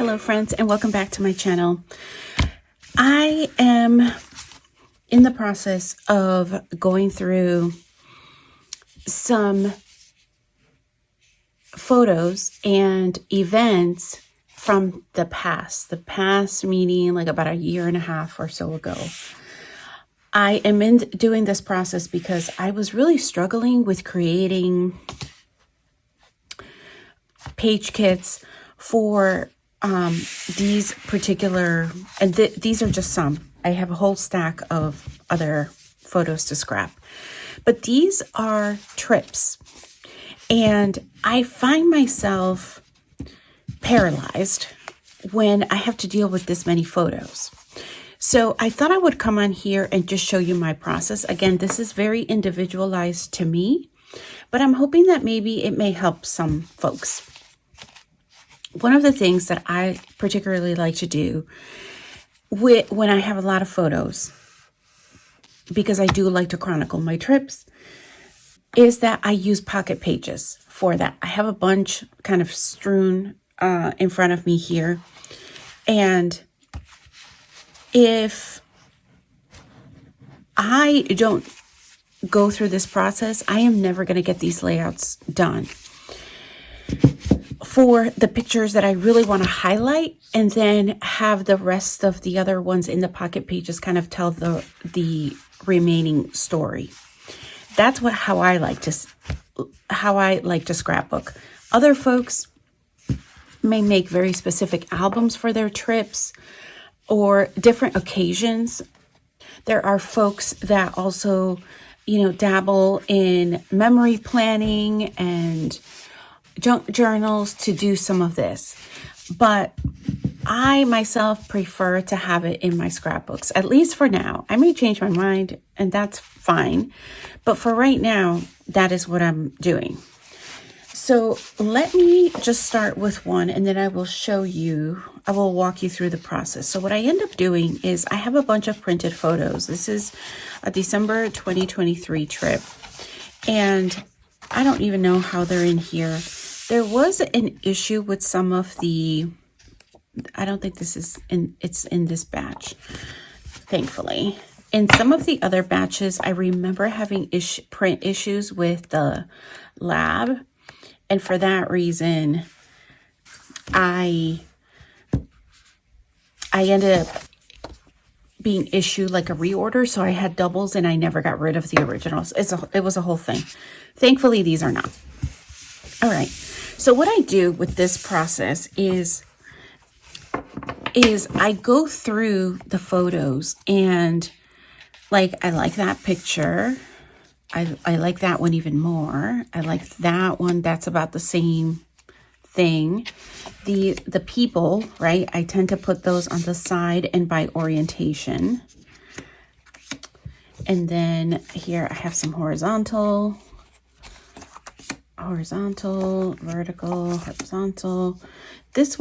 Hello friends, and welcome back to my channel. I am in the process of going through some photos and events from the past. The past meaning like about a year and a half or so ago. I am doing this process because I was really struggling with creating page kits for these particular, and these are just some. I have a whole stack of other photos to scrap, but these are trips, and I find myself paralyzed when I have to deal with this many photos. So I thought I would come on here and just show you my process. Again, this is very individualized to me, but I'm hoping that maybe it may help some folks. One of the things that I particularly like to do when I have a lot of photos, because I do like to chronicle my trips, is that I use pocket pages for that. I have a bunch kind of strewn in front of me here. And if I don't go through this process, I am never going to get these layouts done. For the pictures that I really want to highlight, and then have the rest of the other ones in the pocket pages kind of tell the remaining story. That's how I like to scrapbook. Other folks may make very specific albums for their trips or different occasions. There are folks that also, dabble in memory planning and junk journals to do some of this, but I myself prefer to have it in my scrapbooks, at least for now. I may change my mind, and that's fine, but for right now, that is what I'm doing. So let me just start with one, and then I will walk you through the process. So what I end up doing is I have a bunch of printed photos. This is a December 2023 trip, and I don't even know how they're in here. There was an issue with some of the, I don't think it's in this batch, thankfully. In some of the other batches, I remember having print issues with the lab. And for that reason, I ended up being issued like a reorder. So I had doubles and I never got rid of the originals. It was a whole thing. Thankfully, these are not. All right. So what I do with this process is I go through the photos, and I like that picture. I like that one even more. I like that one. That's about the same thing. The people, right? I tend to put those on the side and by orientation. And then here I have some horizontal, vertical, horizontal. This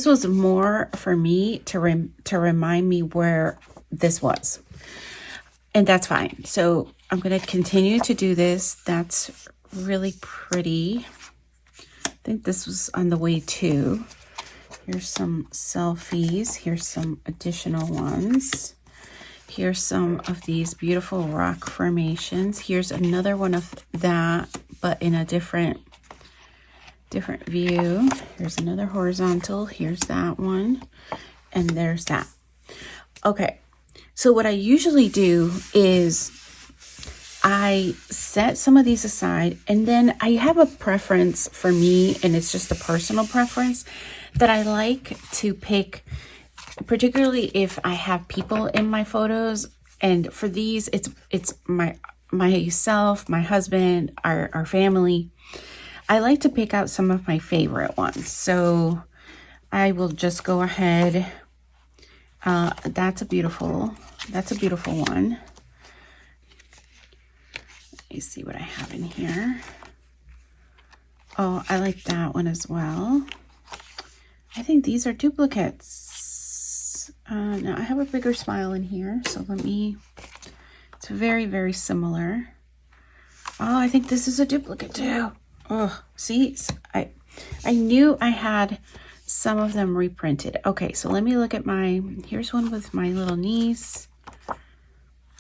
was more for me to remind me where this was. And that's fine. So I'm going to continue to do this. That's really pretty. I think this was on the way too. Here's some selfies. Here's some additional ones. Here's some of these beautiful rock formations. Here's another one of that, but in a different view. Here's another horizontal. Here's that one. And there's that. Okay. So what I usually do is I set some of these aside, and then I have a preference for me, and it's just a personal preference that I like to pick, particularly if I have people in my photos. And for these, it's myself, my husband, our family. I like to pick out some of my favorite ones. So I will just go ahead. That's a beautiful one. Let me see what I have in here. Oh, I like that one as well. I think these are duplicates. Now I have a bigger smile in here, so it's very, very similar. Oh, I think this is a duplicate too. Oh, see, I knew I had some of them reprinted. Okay, so let me look at here's one with my little niece.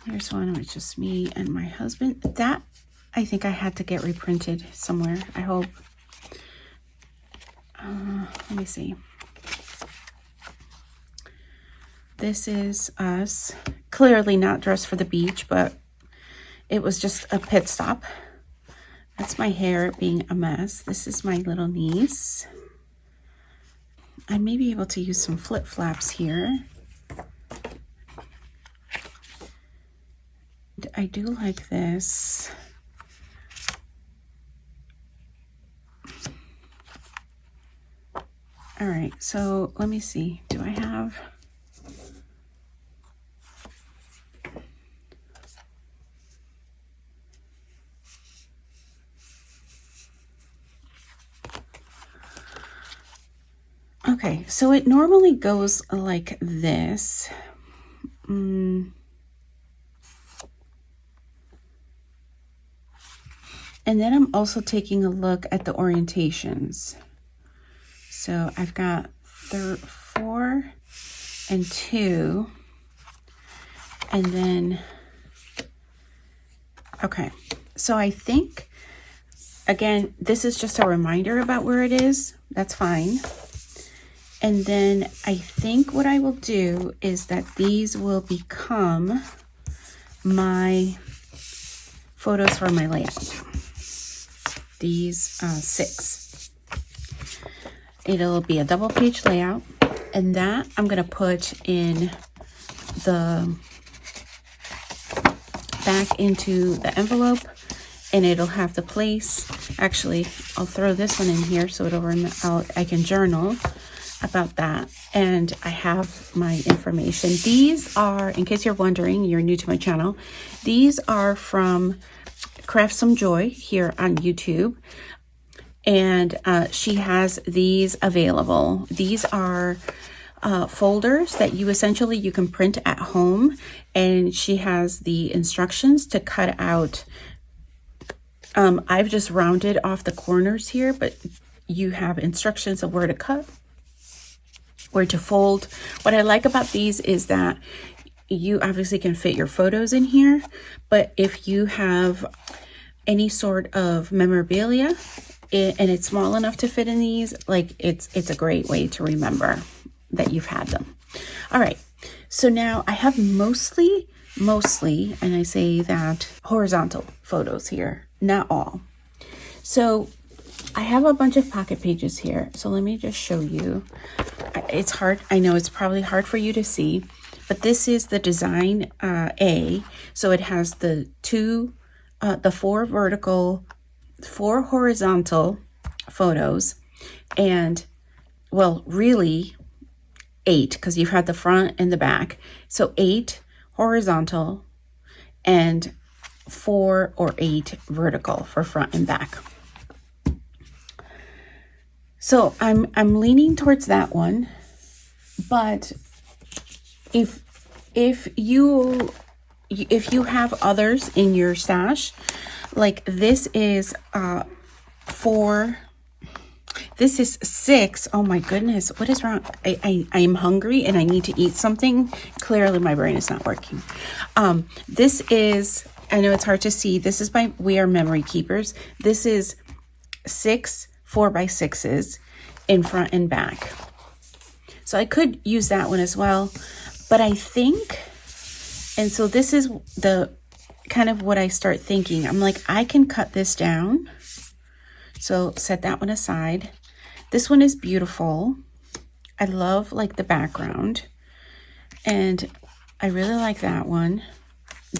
Here's one with just me and my husband. That, I think I had to get reprinted somewhere, I hope. Let me see. This is us. Clearly not dressed for the beach, but it was just a pit stop. That's my hair being a mess. This is my little niece. I may be able to use some flip-flops here. I do like this. All right, so let me see. Do I have... Okay, so it normally goes like this. And then I'm also taking a look at the orientations. So I've got 4 and 2. And then, okay, so I think, again, this is just a reminder about where it is. That's fine. And then I think what I will do is that these will become my photos for my layout. These 6. It'll be a double page layout, and that I'm going to put in the back into the envelope, and it'll have the place. Actually, I'll throw this one in here so I can journal about that, and I have my information. These are, in case you're wondering, you're new to my channel, these are from Craft Some Joy here on YouTube, and she has these available. These are folders that you can print at home, and she has the instructions to cut out. I've just rounded off the corners here, but you have instructions of where to cut, where to fold. What I like about these is that you obviously can fit your photos in here, but if you have any sort of memorabilia and it's small enough to fit in these, like it's a great way to remember that you've had them. All right, so now I have mostly, and I say that horizontal photos here, not all. So I have a bunch of pocket pages here, so let me just show you. It's hard, I know it's probably hard for you to see, but this is the design A. So it has the 4 horizontal photos, and well, really 8, because you've had the front and the back. So 8 horizontal and 4 or 8 vertical for front and back. So I'm leaning towards that one, but if you have others in your stash, like this is 4, this is 6. Oh my goodness, what is wrong? I am hungry and I need to eat something. Clearly my brain is not working. This is, I know it's hard to see, this is by We Are Memory Keepers. This is 6 4x6s in front and back. So I could use that one as well, but I think, and so this is the kind of what I start thinking. I'm like, I can cut this down. So set that one aside. This one is beautiful. I love like the background, and I really like that one.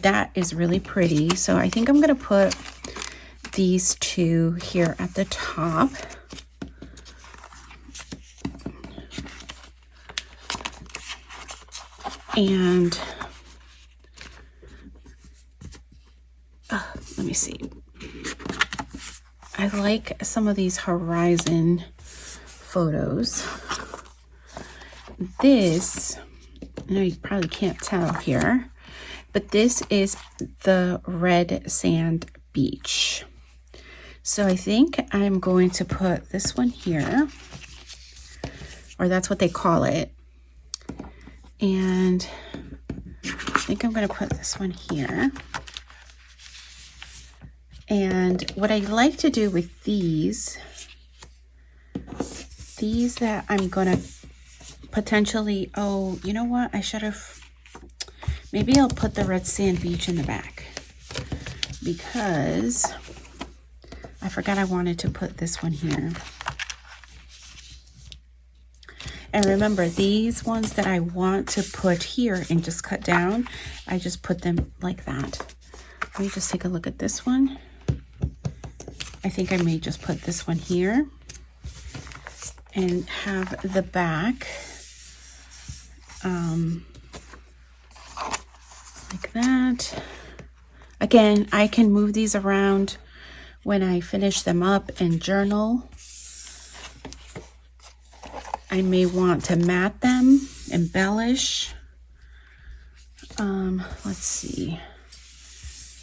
That is really pretty. So I think I'm going to put these 2 here at the top. And let me see. I like some of these horizon photos. This, I know you probably can't tell here, but this is the red sand beach. So I think I'm going to put this one here, or that's what they call it. And I think I'm going to put this one here. And what I like to do with these that I'm going to potentially, oh, you know what? I should have, maybe I'll put the red sand beach in the back, because I forgot I wanted to put this one here. And remember, these ones that I want to put here and just cut down, I just put them like that. Let me just take a look at this one. I think I may just put this one here and have the back like that. Again, I can move these around when I finish them up and journal. I may want to mat them, embellish. Let's see.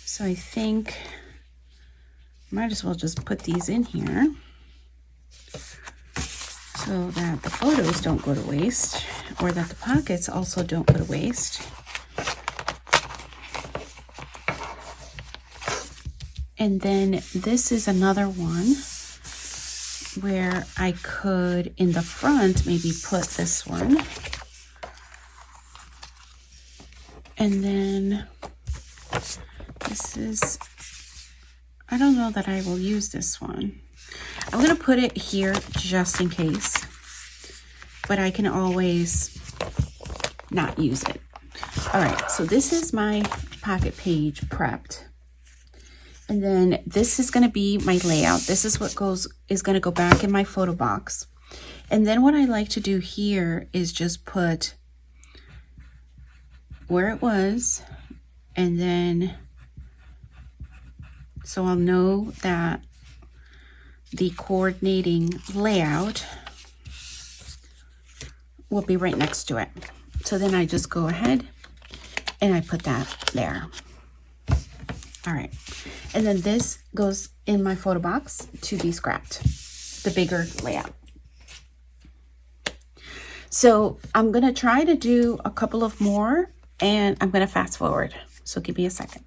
So I think might as well just put these in here so that the photos don't go to waste, or that the pockets also don't go to waste. And then this is another one where I could, in the front, maybe put this one. And then this is, I don't know that I will use this one. I'm going to put it here just in case, but I can always not use it. All right, so this is my pocket page prepped. And then this is going to be my layout. This is what is going to go back in my photo box. And then what I like to do here is just put where it was, and then so I'll know that the coordinating layout will be right next to it. So then I just go ahead and I put that there. All right, and then this goes in my photo box to be scrapped, the bigger layout. So I'm gonna try to do a couple of more, and I'm gonna fast forward. So give me a second.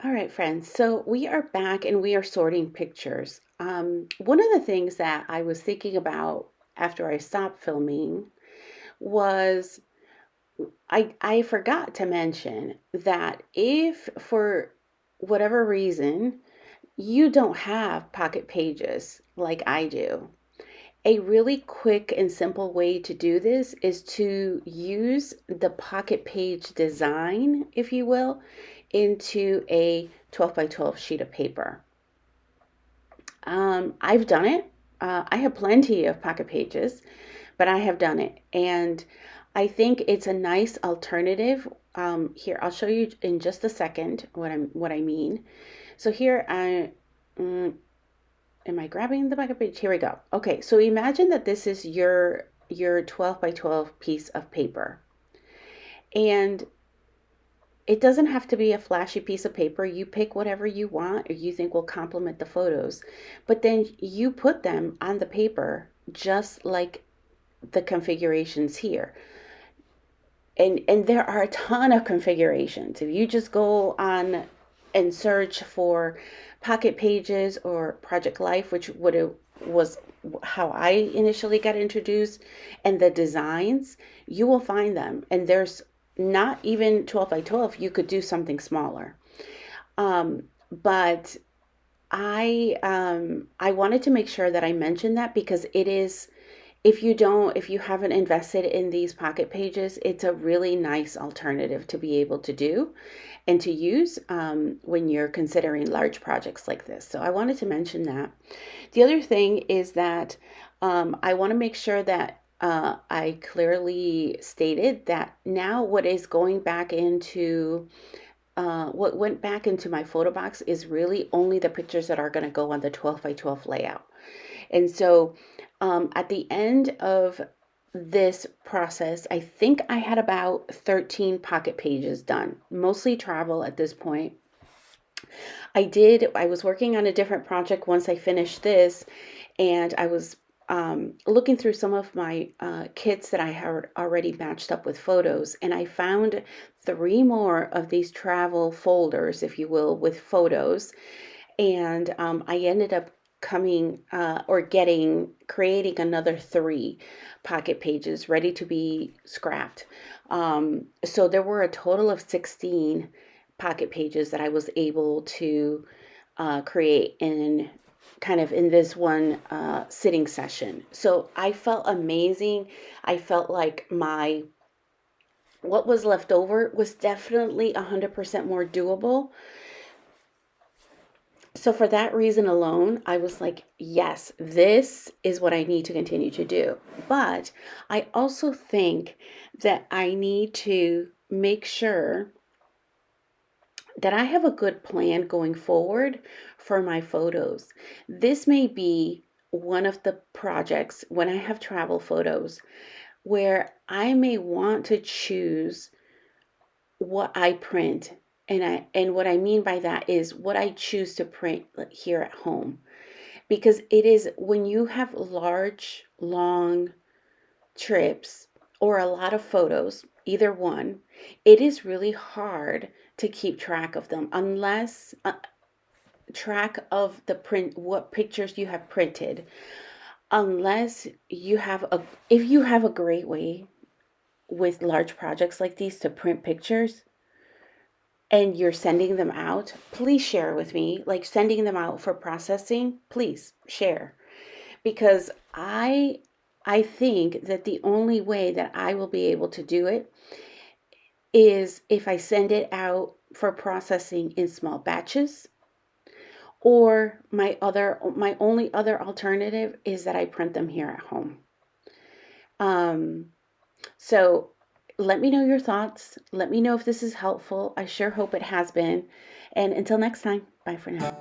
All right, friends, so we are back and we are sorting pictures. One of the things that I was thinking about after I stopped filming was I forgot to mention that if for whatever reason you don't have pocket pages like I do, a really quick and simple way to do this is to use the pocket page design, if you will, into a 12 by 12 sheet of paper. I've done it. I have plenty of pocket pages, but I have done it. And I think it's a nice alternative. Here, I'll show you in just a second what I mean. So here, am I grabbing the pocket page? Here we go. Okay, so imagine that this is your 12 by 12 piece of paper. And it doesn't have to be a flashy piece of paper. You pick whatever you want or you think will complement the photos. But then you put them on the paper just like the configurations here. And there are a ton of configurations. If you just go on and search for pocket pages or Project Life, which was how I initially got introduced, and the designs, you will find them. And there's not even 12 by 12. You could do something smaller. But I wanted to make sure that I mentioned that, because it is, if you haven't invested in these pocket pages, it's a really nice alternative to be able to do and to use when you're considering large projects like this. So I wanted to mention that. The other thing is that I want to make sure that I clearly stated that now what is going back into what went back into my photo box is really only the pictures that are going to go on the 12 by 12 layout. And so at the end of this process, I think I had about 13 pocket pages done, mostly travel at this point. I was working on a different project once I finished this, and I was looking through some of my kits that I had already matched up with photos, and I found 3 more of these travel folders, if you will, with photos. And I ended up creating another 3 pocket pages ready to be scrapped. So there were a total of 16 pocket pages that I was able to create in this one sitting session. So I felt amazing. I felt like what was left over was definitely 100% more doable. So for that reason alone, I was like, yes, this is what I need to continue to do. But I also think that I need to make sure that I have a good plan going forward for my photos. This may be one of the projects when I have travel photos where I may want to choose what I print. And what I mean by that is what I choose to print here at home. Because it is when you have large, long trips or a lot of photos, either one, it is really hard to keep track of them unless track of the print, what pictures you have printed, unless you have if you have a great way with large projects like these to print pictures and you're sending them out, please share with me, like sending them out for processing, please share. Because I think that the only way that I will be able to do it is if I send it out for processing in small batches, or my only other alternative is that I print them here at home. So let me know your thoughts. Let me know if this is helpful. I sure hope it has been. And until next time, bye for now.